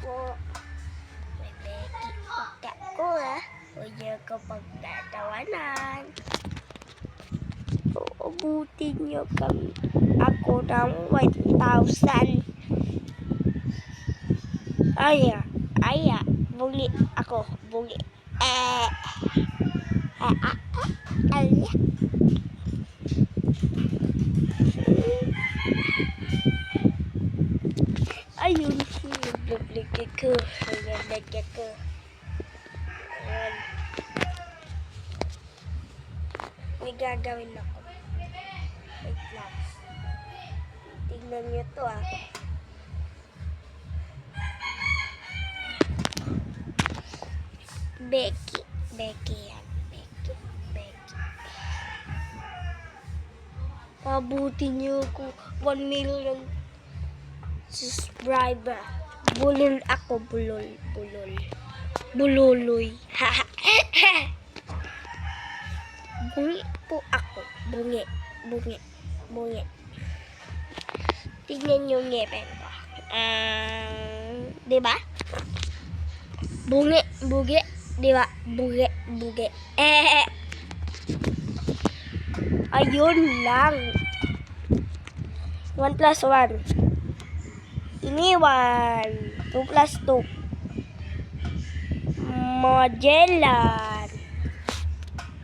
po. May Becky. Pagka ko huwag niyo ko pagtatawanan. Uubutin niyo kami. Ako ng 1,000. Aya. Bungi. Ako. Bungi. Aya. Ayun. Naglag ako. Ayan. May gagawin ako. Wait lang. Tingnan niyo to Becky yan. Becky. Pabuti niyo ko 1 million subscriber. Bulol ako, bulol. Bululoy. Bungi po ako. Bungi. Tignan yung ngipin ko. Diba? Bugi. Diba? Bugi. Ayun lang. 1 plus 1. Iniwan. 2 plus 2. Magellan.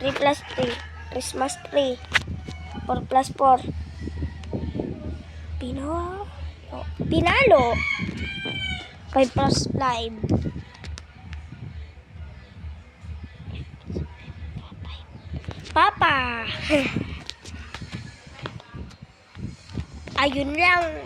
3 plus 3. Christmas tree. 4 plus 4. Pinalo. 5 plus 5. Papa. Ayun lang.